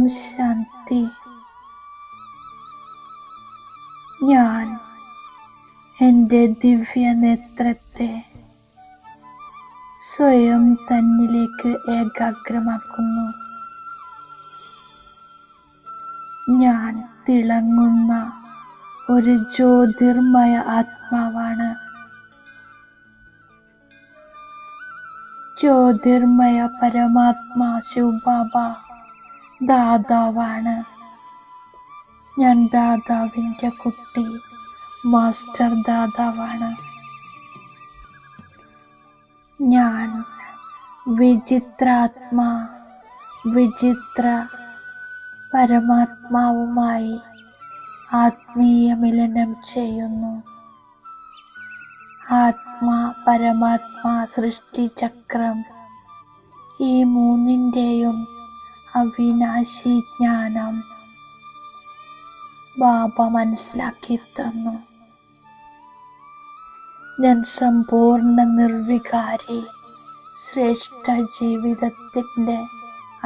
ഓം ശാന്തി. ഞാൻ എൻ്റെ ദിവ്യനേത്രത്തെ സ്വയം തന്നിലേക്ക് ഏകാഗ്രമാക്കുന്നു. ഞാൻ തിളങ്ങുന്ന ഒരു ജ്യോതിർമയ ആത്മാവാണ്. ജ്യോതിർമയ പരമാത്മാ ശിവബാബ ദാതാവാണ്. ഞാൻ ദാതാവിൻ്റെ കുട്ടി, മാസ്റ്റർ ദാതാവാണ്. ഞാൻ വിചിത്രാത്മാ, വിചിത്ര പരമാത്മാവുമായി ആത്മീയ മിലനം ചെയ്യുന്നു. ആത്മാ, പരമാത്മാ, സൃഷ്ടി ചക്രം, ഈ മൂന്നിൻ്റെയും അവിനാശി ജ്ഞാനം ബാബ മനസ്സിലാക്കി തന്നു. ഞാൻ സമ്പൂർണ്ണ നിർവികാരി ശ്രേഷ്ഠ ജീവിതത്തിൻ്റെ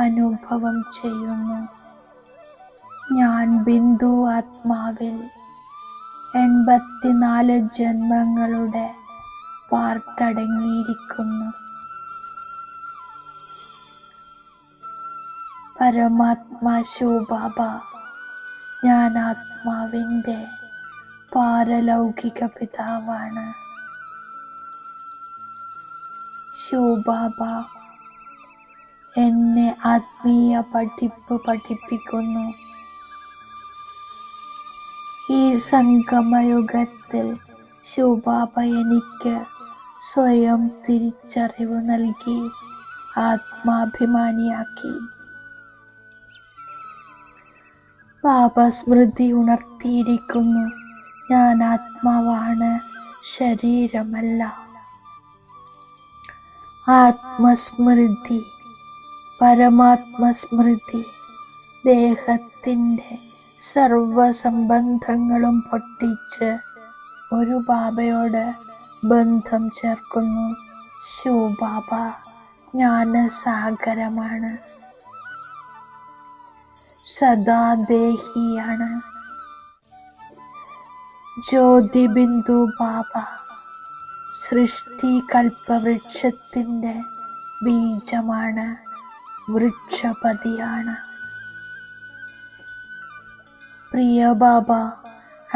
അനുഭവം ചെയ്യുന്നു. ഞാൻ ബിന്ദു ആത്മാവിൽ 84 ജന്മങ്ങളുടെ പാർട്ടടങ്ങിയിരിക്കുന്നു. പരമാത്മാ ശിവബാബ, ഞാൻ ആത്മാവിൻ്റെ പാരലൗകിക പിതാവാണ്. ശിവബാബ എന്നെ ആത്മീയ പഠിപ്പ് പഠിപ്പിക്കുന്നു. ഈ സംഗമയുഗത്തിൽ ശിവബാബ എനിക്ക് സ്വയം തിരിച്ചറിവ് നൽകി ആത്മാഭിമാനിയാക്കി. ബാബ സ്മൃതി ഉണർത്തിയിരിക്കുന്നു. ഞാൻ ആത്മാവാണ്, ശരീരമല്ല. ആത്മസ്മൃതി, പരമാത്മസ്മൃതി ദേഹത്തിൻ്റെ സർവസംബന്ധങ്ങളും പൊട്ടിച്ച് ഒരു ബാബയോട് ബന്ധം ചേർക്കുന്നു. ശിവബാബ ജ്ഞാനസാഗരമാണ്, സദാദേഹിയാണ്. ജ്യോതിബിന്ദു ബാബ സൃഷ്ടി കൽപ്പവൃക്ഷത്തിൻ്റെ ബീജമാണ്, വൃക്ഷപതിയാണ്. പ്രിയ ബാബ,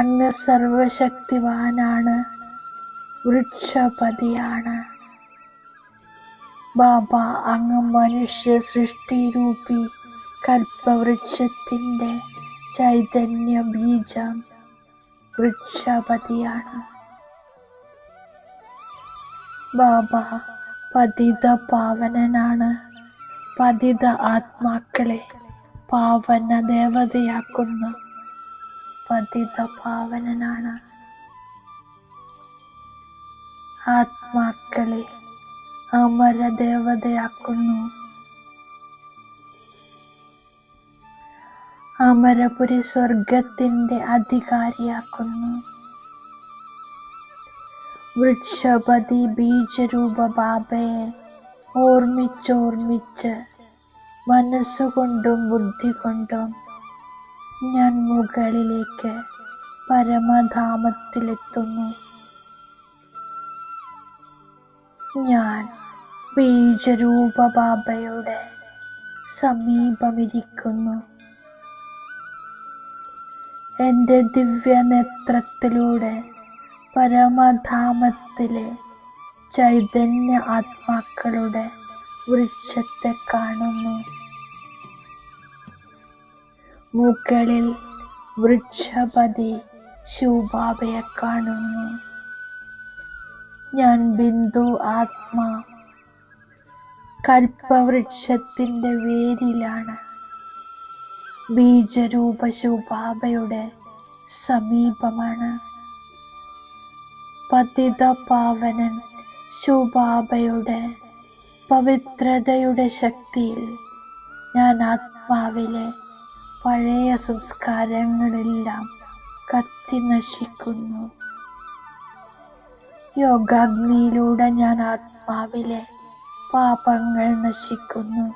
അങ്ങ് സർവശക്തിവാനാണ്, വൃക്ഷപതിയാണ്. ബാബ, അങ്ങ് മനുഷ്യ സൃഷ്ടിരൂപി കൽപ്പവൃക്ഷത്തിൻ്റെ ചൈതന്യ ബീജം, വൃക്ഷപതിയാണ്. ബാബ പതിത പാവനനാണ്. പതിത ആത്മാക്കളെ പാവന ദേവതയാക്കുന്നു. പതിത പാവനനാണ്. ആത്മാക്കളെ അമരദേവതയാക്കുന്നു. അമരപുരി സ്വർഗത്തിൻ്റെ അധികാരിയാക്കുന്നു. വൃക്ഷപതി ബീജരൂപ ബാബയെ ഓർമ്മിച്ചോർമ്മിച്ച് മനസ്സുകൊണ്ടും ബുദ്ധി കൊണ്ടും ഞാൻ മുകളിലേക്ക് പരമധാമത്തിലെത്തുന്നു. ഞാൻ ബീജരൂപ ബാബയുടെ സമീപമിരിക്കുന്നു. എൻ്റെ ദിവ്യനേത്രത്തിലൂടെ പരമധാമത്തിലെ ചൈതന്യ ആത്മാക്കളുടെ വൃക്ഷത്തെ കാണുന്നു. മുകളിൽ വൃക്ഷപതി ശിവബാബയെ കാണുന്നു. ഞാൻ ബിന്ദു ആത്മാ കൽപ്പവൃക്ഷത്തിൻ്റെ വേരിലാണ്. ബീജരൂപ ശിവബാബയുടെ സമീപമാണ്. പതിത പാവനൻ ശിവബാബയുടെ പവിത്രതയുടെ ശക്തിയിൽ ഞാൻ ആത്മാവിലെ പഴയ സംസ്കാരങ്ങളെല്ലാം കത്തി നശിക്കുന്നു. യോഗാഗ്നിയിലൂടെ ഞാൻ ആത്മാവിലെ പാപങ്ങൾ നശിക്കുന്നു.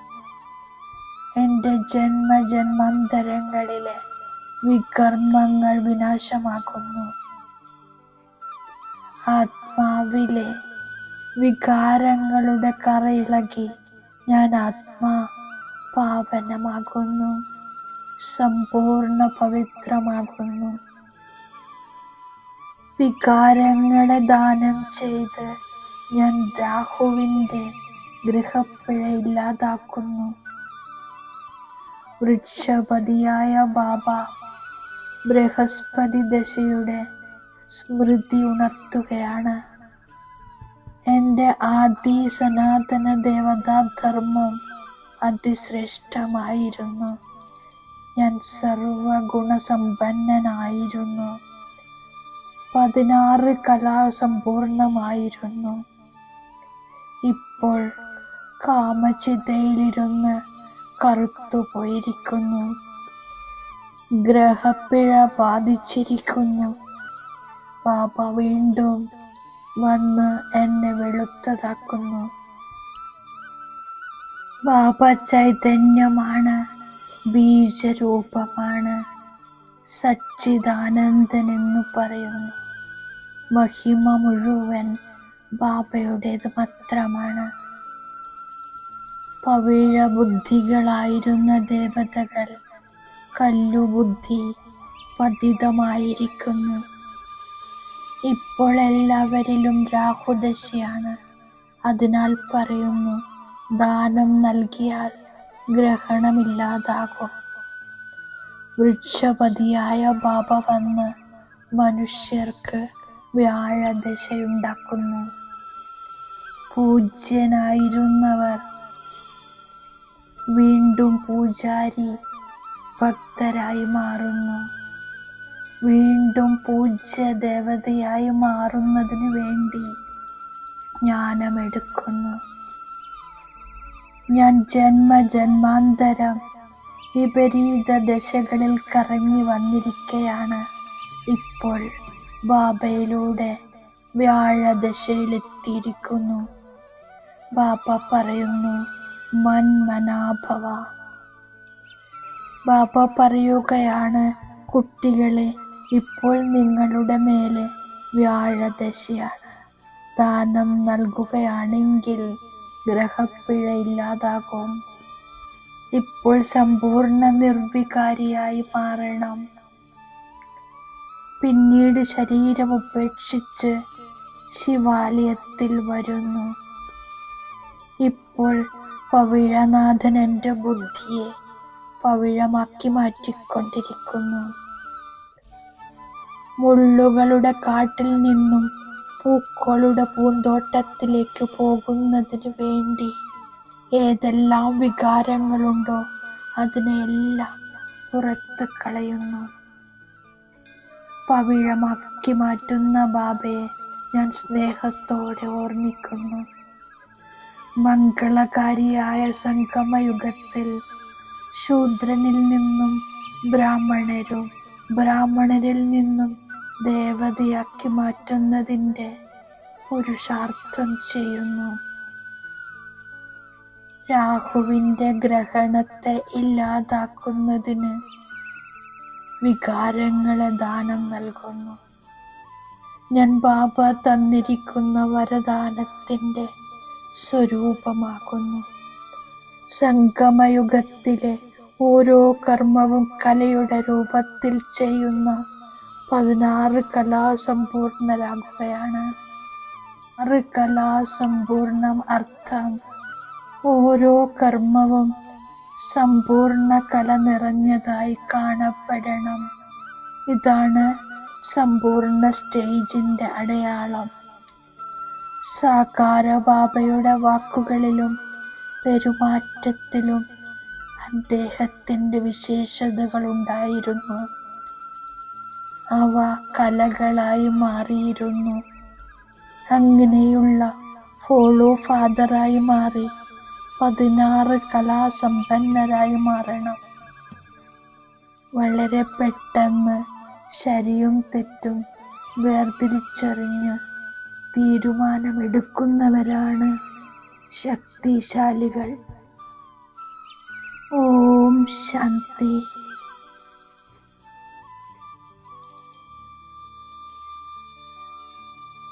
എൻ്റെ എൻ്റെ ജന്മജന്മാന്തരങ്ങളിലെ വികർമ്മങ്ങൾ വിനാശമാകുന്നു. ആത്മാവിലെ വികാരങ്ങളുടെ കറയിളകി ഞാൻ പാവനമാകുന്നു, സമ്പൂർണ്ണ പവിത്രമാകുന്നു. വികാരങ്ങളെ ദാനം ചെയ്ത് ഞാൻ രാഹുവിൻ്റെ ഗ്രഹപ്പിഴ ഇല്ലാതാക്കുന്നു. വൃക്ഷപതിയായ ബാബ ബൃഹസ്പതി ദശയുടെ സ്മൃതി ഉണർത്തുകയാണ്. എൻ്റെ ആദി സനാതന ദേവതാധർമ്മം അതിശ്രേഷ്ഠമായിരുന്നു. ഞാൻ സർവഗുണസമ്പന്നനായിരുന്നു. 16 കലാസമ്പൂർണമായിരുന്നു. ഇപ്പോൾ കാമചിതയിലിരുന്ന് കറുത്തുപോയിരിക്കുന്നു. ഗ്രഹപ്പിഴ ബാധിച്ചിരിക്കുന്നു. ബാബ വീണ്ടും വന്ന് എന്നെ വെളുത്തതാക്കുന്നു. ബാബ ചൈതന്യമാണ്, ബീജരൂപമാണ്, സച്ചിദാനന്ദൻ എന്നു പറയുന്നു. മഹിമ മുഴുവൻ ബാബയുടേത് മാത്രമാണ്. പവിഴ ബുദ്ധികളായിരുന്ന ദേവതകൾ കല്ലുബുദ്ധി പതിതമായിരിക്കുന്നു. ഇപ്പോൾ എല്ലാവരിലും രാഹുദശയാണ്. അതിനാൽ പറയുന്നു, ദാനം നൽകിയാൽ ഗ്രഹണമില്ലാതാകും. വൃക്ഷപതിയായ ബാബ വന്ന് മനുഷ്യർക്ക് വ്യാഴദശയുണ്ടാക്കുന്നു. പൂജ്യനായിരുന്നവർ വീണ്ടും പൂജാരി ഭക്തരായി മാറുന്നു. വീണ്ടും പൂജ്യ ദേവതയായി മാറുന്നതിന് വേണ്ടി ജ്ഞാനമെടുക്കുന്നു. ഞാൻ ജന്മജന്മാന്തരം വിപരീത ദശകളിൽ കറങ്ങി വന്നിരിക്കുകയാണ്. ഇപ്പോൾ ബാബയിലൂടെ വ്യാഴദശയിലെത്തിയിരിക്കുന്നു. ബാബ പറയുന്നു, മന്മനാഭവ. ബാബ പറയുകയാണ്, കുട്ടികളെ, ഇപ്പോൾ നിങ്ങളുടെ മേലെ വ്യാഴദശയാണ്. ദാനം നൽകുകയാണെങ്കിൽ ഗ്രഹപ്പിഴ ഇല്ലാതാകും. ഇപ്പോൾ സമ്പൂർണ്ണ നിർവികാരിയായി മാറണം. പിന്നീട് ശരീരം ഉപേക്ഷിച്ച് ശിവാലയത്തിൽ വരുന്നു. ഇപ്പോൾ പവിഴനാഥൻ എൻ്റെ ബുദ്ധിയെ പവിഴമാക്കി മാറ്റിക്കൊണ്ടിരിക്കുന്നു. മുള്ളുകളുടെ കാട്ടിൽ നിന്നും പൂക്കളുടെ പൂന്തോട്ടത്തിലേക്ക് പോകുന്നതിന് വേണ്ടി ഏതെല്ലാം വികാരങ്ങളുണ്ടോ അതിനെയെല്ലാം പുറത്ത് കളയുന്നു. പവിഴമാക്കി മാറ്റുന്ന ബാബയെ ഞാൻ സ്നേഹത്തോടെ ഓർമ്മിക്കുന്നു. മംഗളകാരിയായ സംഗമയുഗത്തിൽ ശൂദ്രനിൽ നിന്നും ബ്രാഹ്മണരും ബ്രാഹ്മണരിൽ നിന്നും ദേവതയാക്കി മാറ്റുന്നതിൻ്റെ പുരുഷാർത്ഥം ചെയ്യുന്നു. രാഹുവിൻ്റെ ഗ്രഹണത്തെ ഇല്ലാതാക്കുന്നതിന് വികാരങ്ങളെ ദാനം നൽകുന്നു. ഞാൻ ബാബ തന്നിരിക്കുന്ന വരദാനത്തിൻ്റെ സ്വരൂപമാകുന്നു. സംഗമയുഗത്തിലെ ഓരോ കർമ്മവും കലയുടെ രൂപത്തിൽ ചെയ്യുന്ന 16 കലാസമ്പൂർണരാകുകയാണ്. 6 കലാസമ്പൂർണം അർത്ഥം ഓരോ കർമ്മവും സമ്പൂർണ്ണ കല നിറഞ്ഞതായി കാണപ്പെടണം. ഇതാണ് സമ്പൂർണ്ണ സ്റ്റേജിൻ്റെ അടയാളം. സാകാര ബാബയുടെ വാക്കുകളിലും പെരുമാറ്റത്തിലും അദ്ദേഹത്തിൻ്റെ വിശേഷതകളുണ്ടായിരുന്നു. അവ കലകളായി മാറിയിരുന്നു. അങ്ങനെയുള്ള ഫോളോ ഫാദറായി മാറി 16 കലാസമ്പന്നരായി മാറണം. വളരെ പെട്ടെന്ന് ശരിയും തെറ്റും വേർതിരിച്ചറിഞ്ഞ് തീരുമാനമെടുക്കുന്നവരാണ് ശക്തിശാലികൾ. ഓം ശാന്തി.